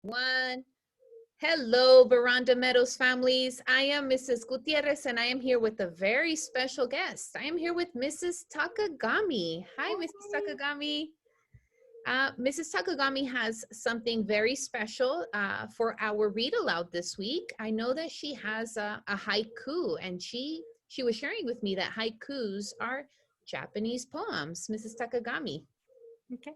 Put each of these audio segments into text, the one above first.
One. Hello, Boronda Meadows Families. I am Mrs. Gutierrez, and I am here with a very special guest. I am here with Mrs. Takegami. Hi, Mrs. Takegami. Mrs. Takegami has something very special for our read aloud this week. I know that she has a haiku, and she was sharing with me that haikus are Japanese poems. Mrs. Takegami. Okay.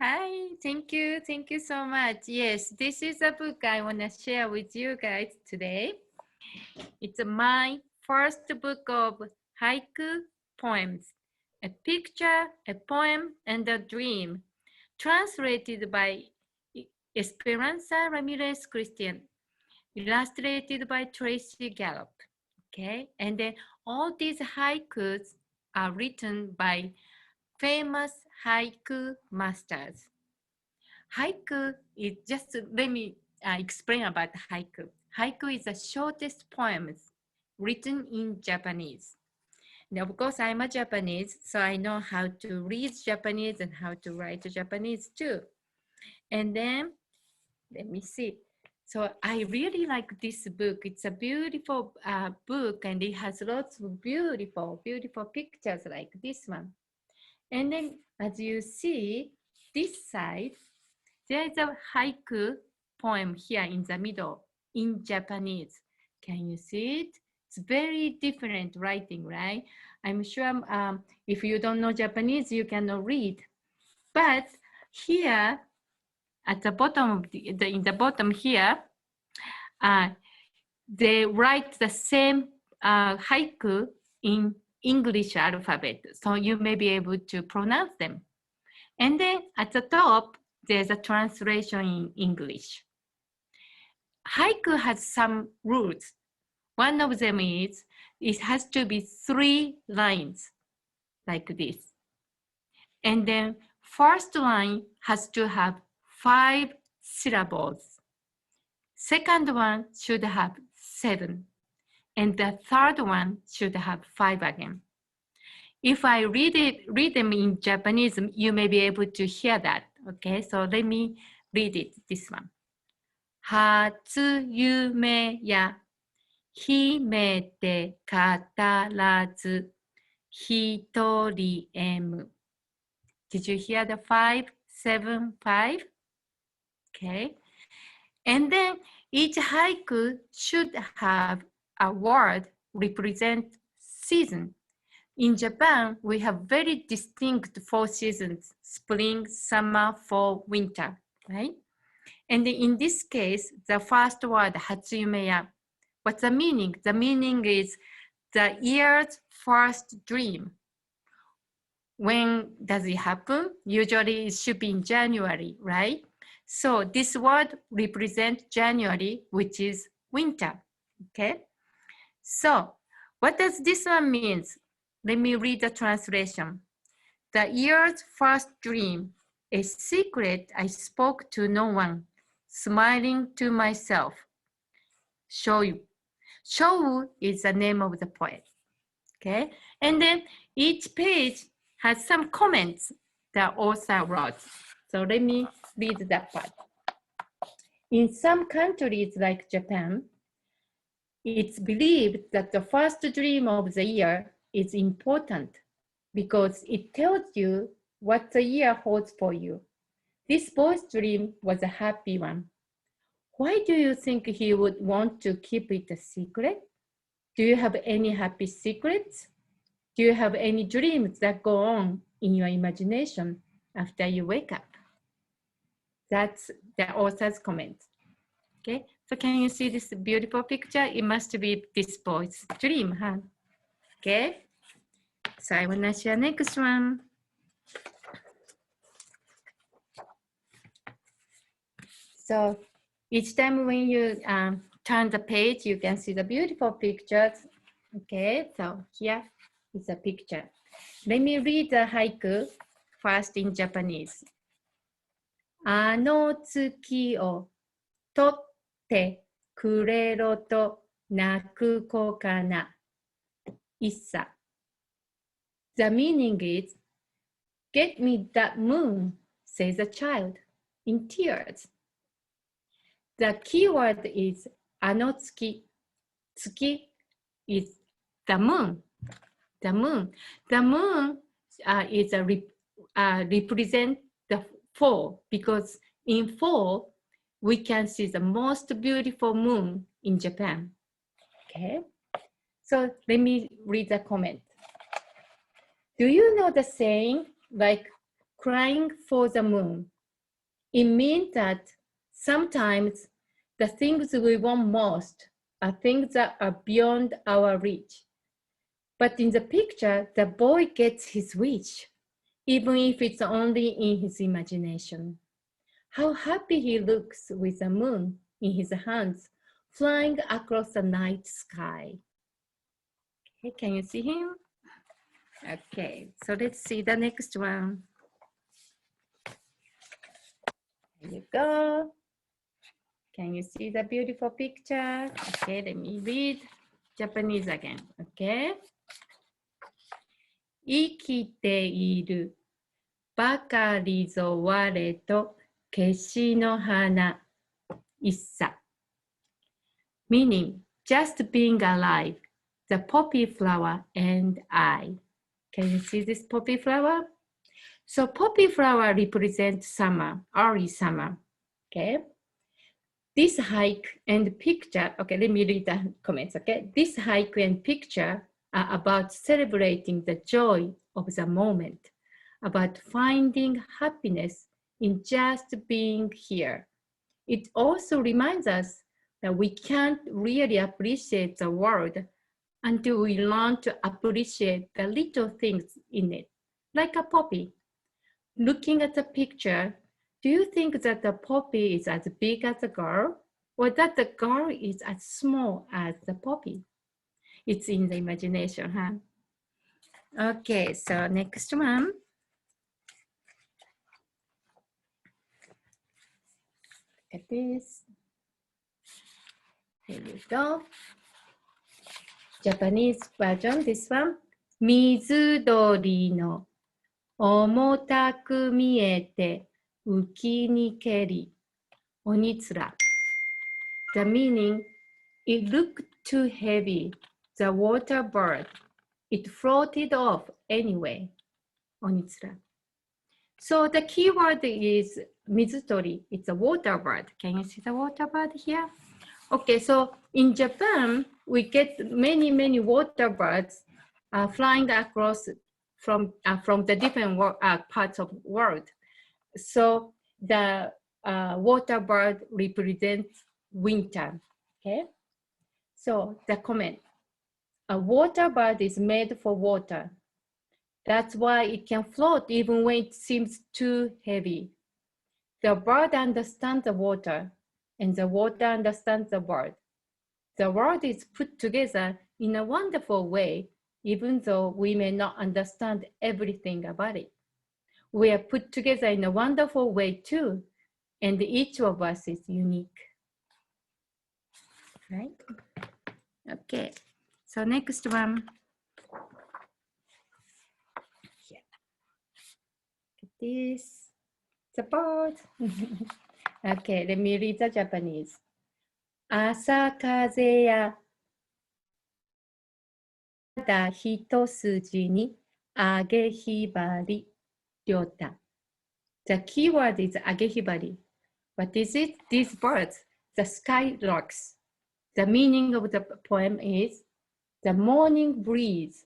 Hi, thank you. Thank you so much. Yes, this is a book I want to share with you guys today. It's my first book of haiku poems, a picture, a poem, and a dream, translated by Esperanza Ramirez Christian, illustrated by Tracy Gallup. Okay, and then all these haikus are written by famous haiku masters. Haiku is just, let me explain about haiku. Haiku is the shortest poems written in Japanese. Now, of course, I'm a Japanese, so I know how to read Japanese and how to write Japanese too. And then, let me see. So I really like this book. It's a beautiful book, and it has lots of beautiful, beautiful pictures like this one. And then, as you see, this side, there is a haiku poem here in the middle in Japanese. Can you see it? It's very different writing, right? I'm sure if you don't know Japanese, you cannot read. But here, at the bottom of in the bottom here, they write the same haiku in English alphabet, so you may be able to pronounce them. And then at the top, there's a translation in English. Haiku has some rules. One of them is it has to be 3 lines like this. And then first line has to have 5 syllables. Second one should have 7. And the third one should have 5 again. If I read them in Japanese, you may be able to hear that. Okay, so let me read it, this one. 初夢や秘めて語らず一人 M. Did you hear the 5, 7, 5? Okay. And then each haiku should have a word represent season. In Japan, we have very distinct 4 seasons: spring, summer, fall, winter, right? And in this case, the first word, Hatsuyumeya, what's the meaning? The meaning is the year's first dream. When does it happen? Usually it should be in January, right? So this word represents January, which is winter, okay? So what does this one mean? Let me read the translation. The year's first dream, a secret I spoke to no one, smiling to myself. Shou. Shou is the name of the poet, okay? And then each page has some comments the author wrote. So let me read that part. In some countries like Japan, it's believed that the first dream of the year is important because it tells you what the year holds for you. This boy's dream was a happy one. Why do you think he would want to keep it a secret? Do you have any happy secrets? Do you have any dreams that go on in your imagination after you wake up? That's the author's comment. Okay, so can you see this beautiful picture? It must be this boy's dream, huh? Okay, so I want to share next one. So each time when you turn the page, you can see the beautiful pictures. Okay, so here is a picture. Let me read the haiku first in Japanese. あの月を取ってくれろと泣く子かな。Issa. The meaning is, get me that moon, says a child, in tears. The keyword is あの月. 月 is the moon. The moon. The moon is represent the fall, because in fall we can see the most beautiful moon in Japan. Okay, so let me read the comment. Do you know the saying like crying for the moon? It means that sometimes the things we want most are things that are beyond our reach. But in the picture, the boy gets his wish, even if it's only in his imagination. How happy he looks with the moon in his hands, flying across the night sky. Okay, can you see him? Okay, so let's see the next one. There you go. Can you see the beautiful picture? Okay, let me read Japanese again. Okay. 生きているばかりぞ我とケシの花一茶 meaning just being alive, the poppy flower and I. Can you see this poppy flower? So poppy flower represents summer, early summer. Okay. This haiku and picture, okay, let me read the comments, okay? This haiku and picture are about celebrating the joy of the moment, about finding happiness in just being here. It also reminds us that we can't really appreciate the world until we learn to appreciate the little things in it, like a poppy. Looking at the picture, do you think that the poppy is as big as the girl, or that the girl is as small as the poppy? It's in the imagination, huh? Okay, so next one. Look at this. Here you go. Japanese version, this one. 水鳥の重たく見えて浮きにけり鬼面 The meaning, it looked too heavy, the water bird. It floated off anyway, 鬼面 So the keyword is mizutori, it's a water bird. Can you see the water bird here? Okay, so in Japan, we get many water birds flying across from the different parts of the world. So the water bird represents winter, okay? So the comment, a water bird is made for water. That's why it can float even when it seems too heavy. The bird understands the water, and the water understands the bird. The world is put together in a wonderful way, even though we may not understand everything about it. We are put together in a wonderful way too, and each of us is unique. Right? Okay, so next one. Here. Look at this. It's a bird. Okay, let me read the Japanese. 朝風やただ一筋にあげひばりりょうた The keyword is あげひばり What is it? These birds, the skylarks. The meaning of the poem is the morning breeze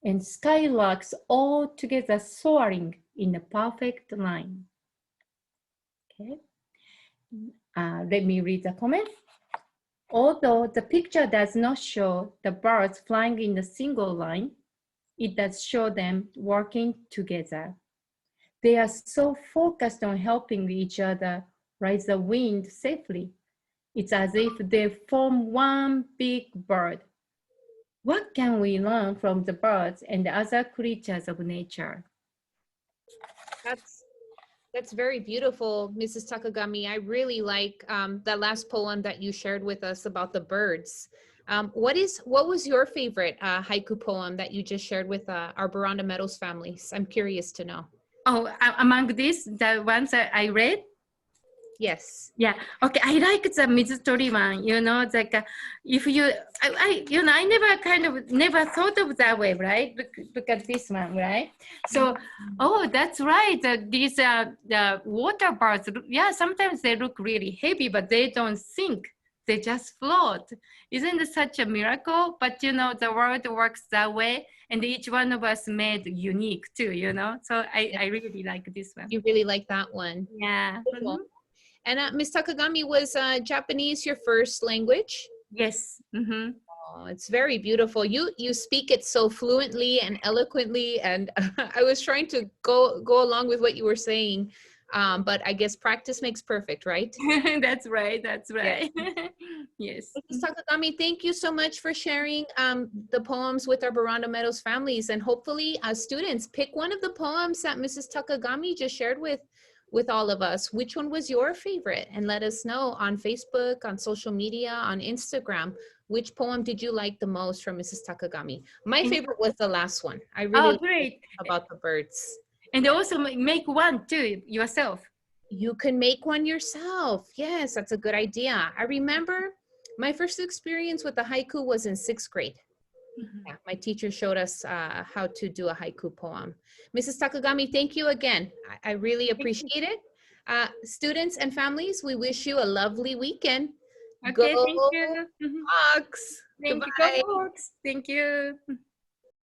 and skylarks all together soaring in a perfect line. Okay. Let me read the comment. Although the picture does not show the birds flying in a single line, it does show them working together. They are so focused on helping each other ride the wind safely. It's as if they form one big bird. What can we learn from the birds and the other creatures of nature? That's very beautiful, Mrs. Takegami. I really like that last poem that you shared with us about the birds. What was your favorite haiku poem that you just shared with our Boronda Meadows families? I'm curious to know. Oh, among these, the ones that I read? Yes. Yeah. Okay. I like the Mizutori one. If you, I never thought of that way, right? Look at this one, right? So, oh, that's right. These the water bars. Yeah, sometimes they look really heavy, but they don't sink. They just float. Isn't it such a miracle? But the world works that way, and each one of us made unique too. So I really like this one. You really like that one. Yeah. Cool. And Ms. Takegami, was Japanese your first language? Yes. Oh, it's very beautiful. You speak it so fluently and eloquently, and I was trying to go along with what you were saying, but I guess practice makes perfect, right? That's right. That's right. Yes. Mrs. Takegami, thank you so much for sharing the poems with our Boronda Meadows families, and hopefully students pick one of the poems that Mrs. Takegami just shared with all of us. Which one was your favorite? And let us know on Facebook, on social media, on Instagram. Which poem did you like the most from Mrs. Takegami? My favorite was the last one. I really Great. about the birds. And also make one too yourself. You can make one yourself. Yes, that's a good idea. I remember my first experience with the haiku was in 6th grade. Yeah, my teacher showed us how to do a haiku poem. Mrs. Takegami, thank you again. I really appreciate it. Students and families, we wish you a lovely weekend. Okay, Go thank you. Hawks. Thank Goodbye. you. Go Hawks. Thank you.